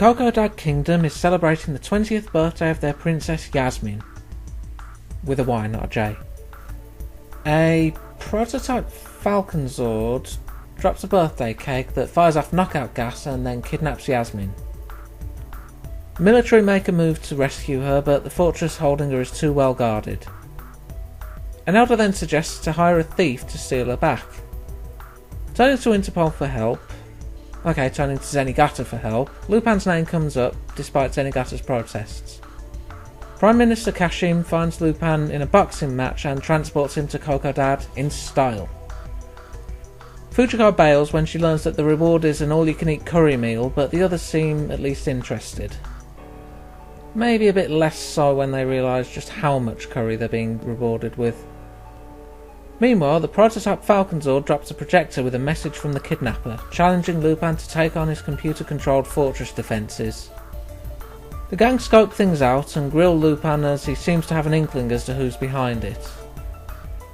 Coco-Dad Kingdom is celebrating the 20th birthday of their princess Yasmin. With a Y, not a J. A prototype Falcon Zord drops a birthday cake that fires off knockout gas and then kidnaps Yasmin. The military make a move to rescue her, but the fortress holding her is too well guarded. An elder then suggests to hire a thief to steal her back. Turning to Interpol for help, turning to Zenigata for help, Lupin's name comes up despite Zenigata's protests. Prime Minister Kashim finds Lupin in a boxing match and transports him to Coco-Dad in style. Fujiko bails when she learns that the reward is an all-you-can-eat curry meal, but the others seem at least interested. Maybe a bit less so when they realise just how much curry they're being rewarded with. Meanwhile, the prototype Falcon Zord drops a projector with a message from the kidnapper, challenging Lupin to take on his computer-controlled fortress defences. The gang scope things out and grill Lupin as he seems to have an inkling as to who's behind it.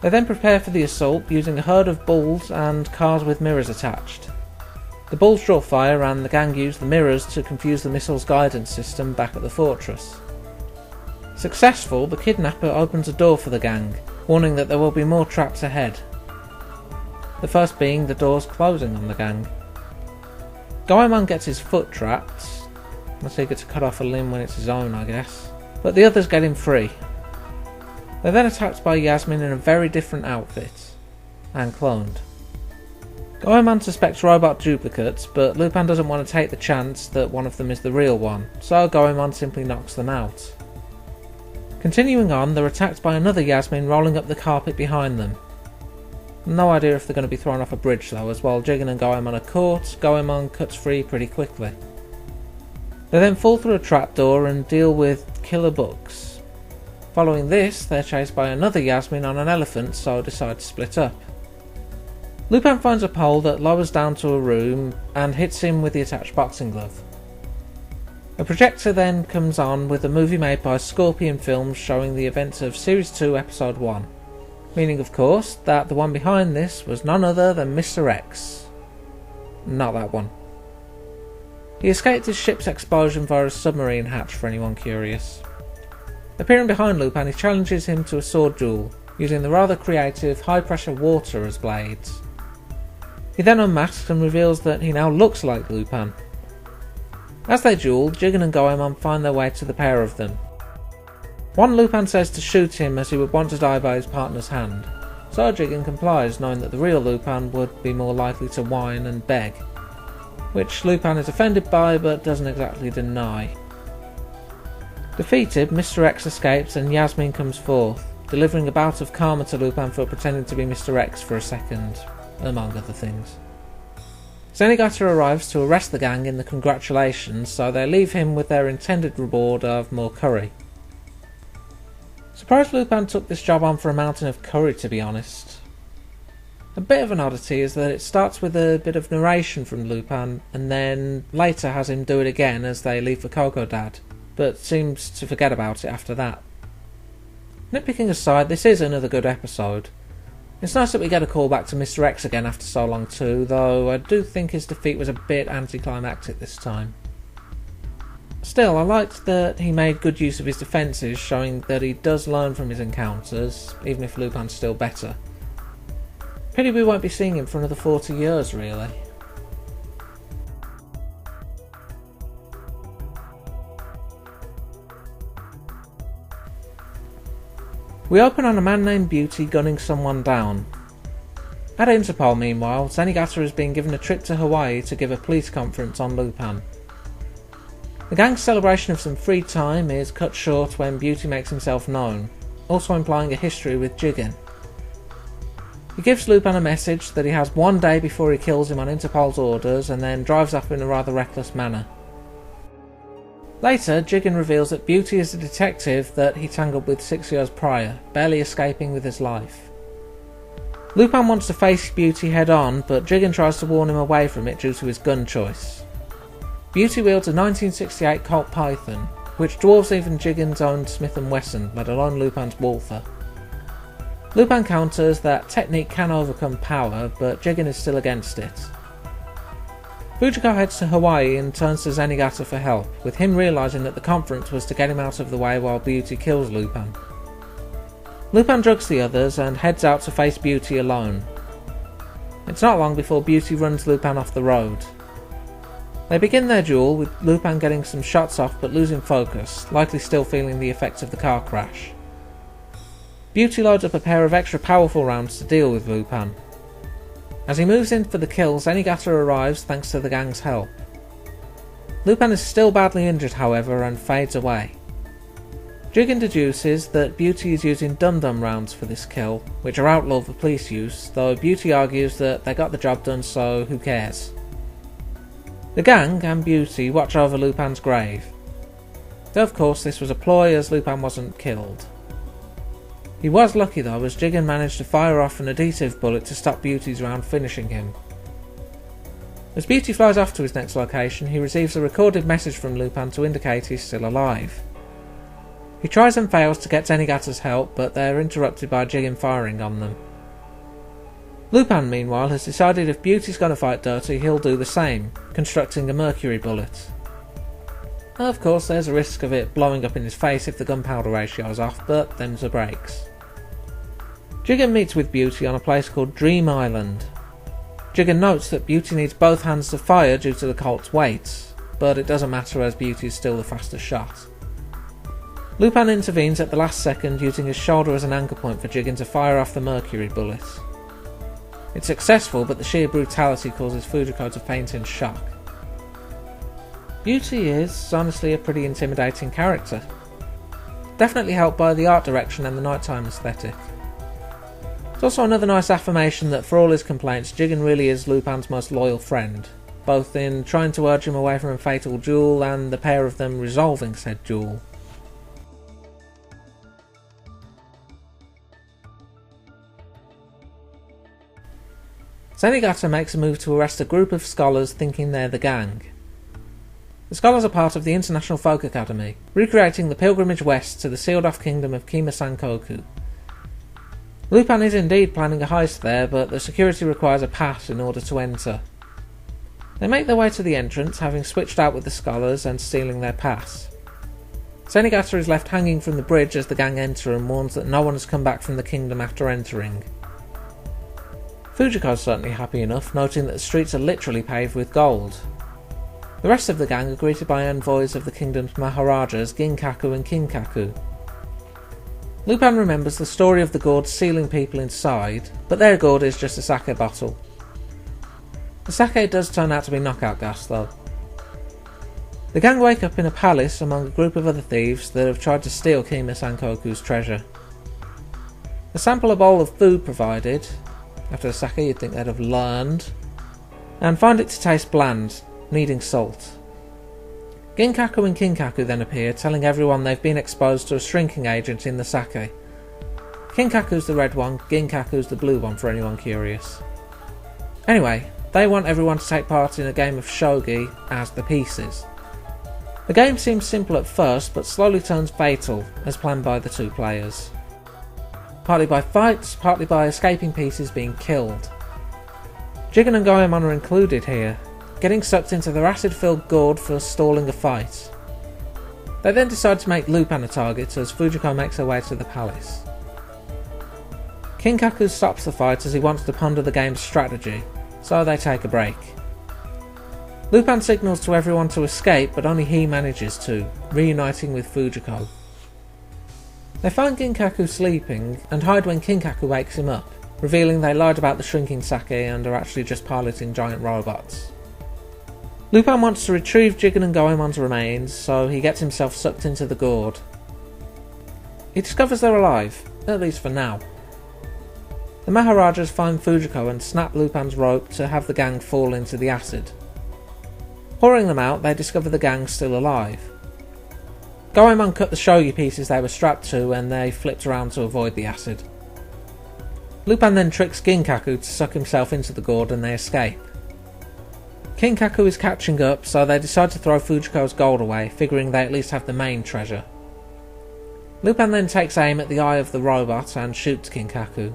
They then prepare for the assault using a herd of bulls and cars with mirrors attached. The bulls draw fire and the gang use the mirrors to confuse the missile's guidance system back at the fortress. Successful, the kidnapper opens a door for the gang, warning that there will be more traps ahead. The first being the doors closing on the gang. Goemon gets his foot trapped. Must eager to cut off a limb when it's his own, I guess. But the others get him free. They're then attacked by Yasmin in a very different outfit, and cloned. Goemon suspects robot duplicates, but Lupin doesn't want to take the chance that one of them is the real one, so Goemon simply knocks them out. Continuing on, they're attacked by another Yasmin rolling up the carpet behind them. No idea if they're going to be thrown off a bridge though, as while Jigen and Goemon are caught, Goemon cuts free pretty quickly. They then fall through a trapdoor and deal with killer bugs. Following this, they're chased by another Yasmin on an elephant, so decide to split up. Lupin finds a pole that lowers down to a room and hits him with the attached boxing glove. A projector then comes on with a movie made by Scorpion Films showing the events of Series 2 Episode 1, meaning of course that the one behind this was none other than Mr. X. Not that one. He escaped his ship's explosion via a submarine hatch for anyone curious. Appearing behind Lupin, he challenges him to a sword duel, using the rather creative high-pressure water as blades. He then unmasks and reveals that he now looks like Lupin. As they duel, Jigen and Goemon find their way to the pair of them. One Lupin says to shoot him as he would want to die by his partner's hand, so Jigen complies, knowing that the real Lupin would be more likely to whine and beg, which Lupin is offended by but doesn't exactly deny. Defeated, Mr. X escapes and Yasmin comes forth, delivering a bout of karma to Lupin for pretending to be Mr. X for a second, among other things. Zenigata arrives to arrest the gang in the congratulations, so they leave him with their intended reward of more curry. Surprised Lupin took this job on for a mountain of curry, to be honest. A bit of an oddity is that it starts with a bit of narration from Lupin, and then later has him do it again as they leave for Coco-Dad, but seems to forget about it after that. Nitpicking aside, this is another good episode. It's nice that we get a call back to Mr. X again after so long too, though I do think his defeat was a bit anticlimactic this time. Still, I liked that he made good use of his defences, showing that he does learn from his encounters, even if Lupin's still better. Pity we won't be seeing him for another 40 years, really. We open on a man named Beauty gunning someone down. At Interpol, meanwhile, Zenigata is being given a trip to Hawaii to give a police conference on Lupin. The gang's celebration of some free time is cut short when Beauty makes himself known, also implying a history with Jigen. He gives Lupin a message that he has one day before he kills him on Interpol's orders, and then drives off in a rather reckless manner. Later, Jigen reveals that Beauty is a detective that he tangled with 6 years prior, barely escaping with his life. Lupin wants to face Beauty head on, but Jigen tries to warn him away from it due to his gun choice. Beauty wields a 1968 Colt Python, which dwarfs even Jigen's own Smith & Wesson, let alone Lupin's Walther. Lupin counters that technique can overcome power, but Jigen is still against it. Fujiko heads to Hawaii and turns to Zenigata for help, with him realising that the conference was to get him out of the way while Beauty kills Lupin. Lupin drugs the others and heads out to face Beauty alone. It's not long before Beauty runs Lupin off the road. They begin their duel, with Lupin getting some shots off but losing focus, likely still feeling the effects of the car crash. Beauty loads up a pair of extra powerful rounds to deal with Lupin. As he moves in for the kill, Zenigata arrives thanks to the gang's help. Lupin is still badly injured, however, and fades away. Jigen deduces that Beauty is using dum-dum rounds for this kill, which are outlawed for police use, though Beauty argues that they got the job done, so who cares. The gang and Beauty watch over Lupin's grave. Though of course this was a ploy, as Lupin wasn't killed. He was lucky though, as Jigen managed to fire off an adhesive bullet to stop Beauty's round finishing him. As Beauty flies off to his next location, he receives a recorded message from Lupin to indicate he's still alive. He tries and fails to get Zenigata's help, but they're interrupted by Jigen firing on them. Lupin, meanwhile, has decided if Beauty's going to fight dirty, he'll do the same, constructing a mercury bullet. Of course, there's a risk of it blowing up in his face if the gunpowder ratio is off, but them's the breaks. Jigen meets with Beauty on a place called Dream Island. Jigen notes that Beauty needs both hands to fire due to the Colt's weight, but it doesn't matter as Beauty is still the fastest shot. Lupin intervenes at the last second, using his shoulder as an anchor point for Jigen to fire off the mercury bullet. It's successful, but the sheer brutality causes Fujiko to faint in shock. Beauty is, honestly, a pretty intimidating character. Definitely helped by the art direction and the nighttime aesthetic. It's also another nice affirmation that for all his complaints, Jigen really is Lupin's most loyal friend, both in trying to urge him away from a fatal duel and the pair of them resolving said duel. Zenigata makes a move to arrest a group of scholars thinking they're the gang. The scholars are part of the International Folk Academy, recreating the pilgrimage west to the sealed-off kingdom of Kima-sankoku. Lupin is indeed planning a heist there, but the security requires a pass in order to enter. They make their way to the entrance, having switched out with the scholars and stealing their pass. Zenigata is left hanging from the bridge as the gang enter and warns that no one has come back from the kingdom after entering. Fujiko's certainly happy enough, noting that the streets are literally paved with gold. The rest of the gang are greeted by envoys of the kingdom's Maharajas, Ginkaku and Kinkaku. Lupin remembers the story of the gourds sealing people inside, but their gourd is just a sake bottle. The sake does turn out to be knockout gas though. The gang wake up in a palace among a group of other thieves that have tried to steal Kima-sankoku's treasure. They sample a bowl of food provided. After the sake you'd think they'd have learned, and find it to taste bland, needing salt. Ginkaku and Kinkaku then appear, telling everyone they've been exposed to a shrinking agent in the sake. Kinkaku's the red one, Ginkaku's the blue one for anyone curious. Anyway, they want everyone to take part in a game of shogi as the pieces. The game seems simple at first, but slowly turns fatal, as planned by the two players. Partly by fights, partly by escaping pieces being killed. Jigen and Goemon are included here, getting sucked into their acid-filled gourd for stalling a fight. They then decide to make Lupin a target as Fujiko makes her way to the palace. Kinkaku stops the fight as he wants to ponder the game's strategy, so they take a break. Lupin signals to everyone to escape, but only he manages to, reuniting with Fujiko. They find Ginkaku sleeping and hide when Kinkaku wakes him up, revealing they lied about the shrinking sake and are actually just piloting giant robots. Lupin wants to retrieve Jigen and Goemon's remains, so he gets himself sucked into the gourd. He discovers they're alive, at least for now. The Maharajas find Fujiko and snap Lupin's rope to have the gang fall into the acid. Pouring them out, they discover the gang's still alive. Goemon cut the shogi pieces they were strapped to and they flipped around to avoid the acid. Lupin then tricks Ginkaku to suck himself into the gourd and they escape. Kinkaku is catching up, so they decide to throw Fujiko's gold away, figuring they at least have the main treasure. Lupin then takes aim at the eye of the robot and shoots Kinkaku.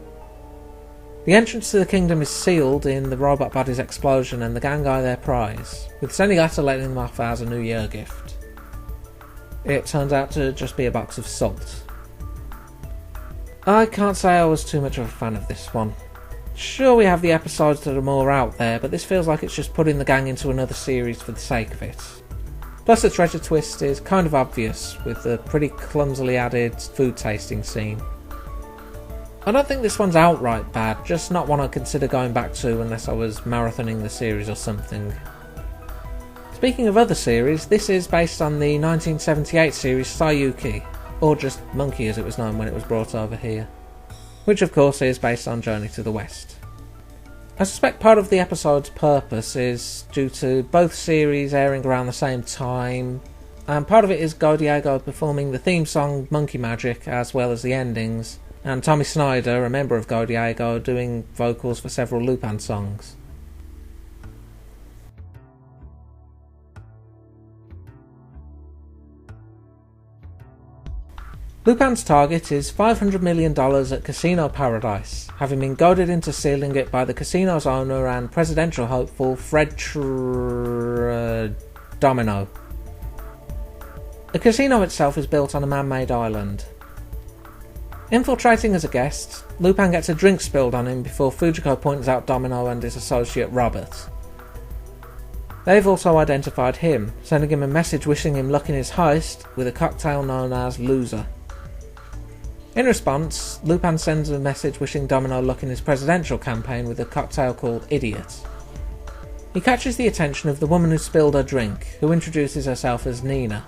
The entrance to the kingdom is sealed in the robot body's explosion and the gang eye their prize, with Zenigata letting them off as a New Year gift. It turns out to just be a box of salt. I can't say I was too much of a fan of this one. Sure, we have the episodes that are more out there, but this feels like it's just putting the gang into another series for the sake of it. Plus the treasure twist is kind of obvious, with the pretty clumsily added food tasting scene. I don't think this one's outright bad, just not one I'd consider going back to unless I was marathoning the series or something. Speaking of other series, this is based on the 1978 series Sayuki, or just Monkey as it was known when it was brought over here, which of course is based on Journey to the West. I suspect part of the episode's purpose is due to both series airing around the same time, and part of it is Go Diego performing the theme song Monkey Magic as well as the endings, and Tommy Snyder, a member of Go Diego, doing vocals for several Lupin songs. Lupin's target is $500 million at Casino Paradise, having been goaded into sealing it by the casino's owner and presidential hopeful Fred Domino. The casino itself is built on a man-made island. Infiltrating as a guest, Lupin gets a drink spilled on him before Fujiko points out Domino and his associate Robert. They've also identified him, sending him a message wishing him luck in his heist with a cocktail known as Loser. In response, Lupin sends a message wishing Domino luck in his presidential campaign with a cocktail called Idiot. He catches the attention of the woman who spilled her drink, who introduces herself as Nina.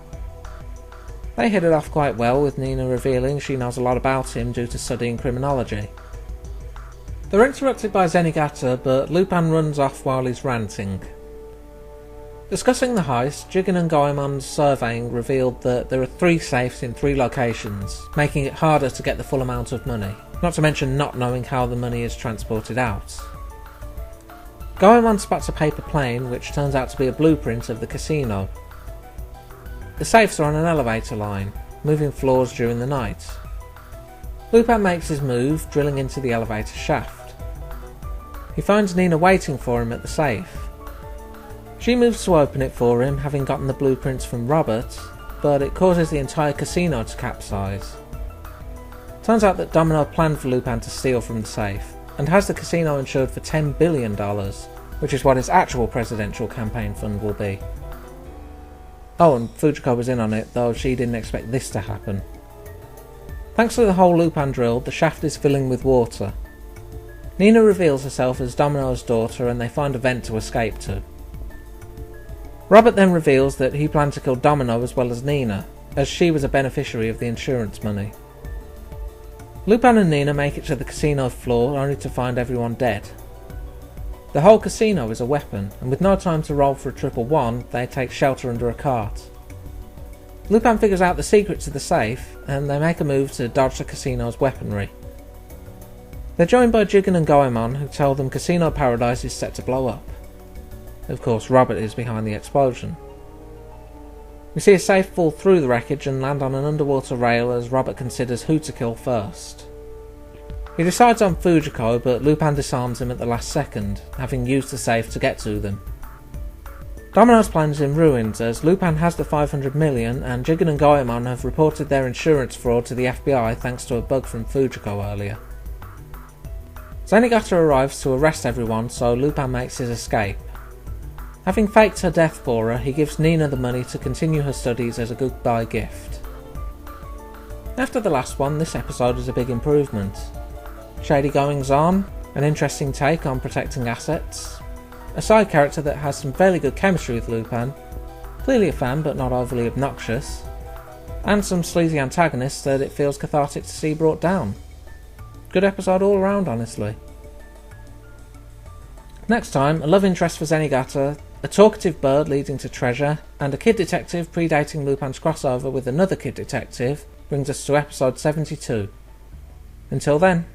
They hit it off quite well, with Nina revealing she knows a lot about him due to studying criminology. They're interrupted by Zenigata, but Lupin runs off while he's ranting. Discussing the heist, Jigen and Goemon's surveying revealed that there are 3 safes in 3 locations, making it harder to get the full amount of money, not to mention not knowing how the money is transported out. Goemon spots a paper plane, which turns out to be a blueprint of the casino. The safes are on an elevator line, moving floors during the night. Lupin makes his move, drilling into the elevator shaft. He finds Nina waiting for him at the safe. She moves to open it for him, having gotten the blueprints from Robert, but it causes the entire casino to capsize. Turns out that Domino planned for Lupin to steal from the safe, and has the casino insured for $10 billion, which is what his actual presidential campaign fund will be. Oh, and Fujiko was in on it, though she didn't expect this to happen. Thanks to the hole Lupin drilled, the shaft is filling with water. Nina reveals herself as Domino's daughter and they find a vent to escape to. Robert then reveals that he planned to kill Domino as well as Nina, as she was a beneficiary of the insurance money. Lupin and Nina make it to the casino floor only to find everyone dead. The whole casino is a weapon, and with no time to roll for a 111, they take shelter under a cart. Lupin figures out the secret to the safe, and they make a move to dodge the casino's weaponry. They're joined by Jigen and Goemon, who tell them Casino Paradise is set to blow up. Of course, Robert is behind the explosion. We see a safe fall through the wreckage and land on an underwater rail as Robert considers who to kill first. He decides on Fujiko, but Lupin disarms him at the last second, having used the safe to get to them. Domino's plan is in ruins as Lupin has the 500 million and Jigen and Goemon have reported their insurance fraud to the FBI thanks to a bug from Fujiko earlier. Zenigata arrives to arrest everyone, so Lupin makes his escape. Having faked her death for her, he gives Nina the money to continue her studies as a goodbye gift. After the last one, this episode is a big improvement. Shady goings on, an interesting take on protecting assets, a side character that has some fairly good chemistry with Lupin, clearly a fan but not overly obnoxious, and some sleazy antagonists that it feels cathartic to see brought down. Good episode all around, honestly. Next time, a love interest for Zenigata, a talkative bird leading to treasure, and a kid detective predating Lupin's crossover with another kid detective brings us to episode 72. Until then,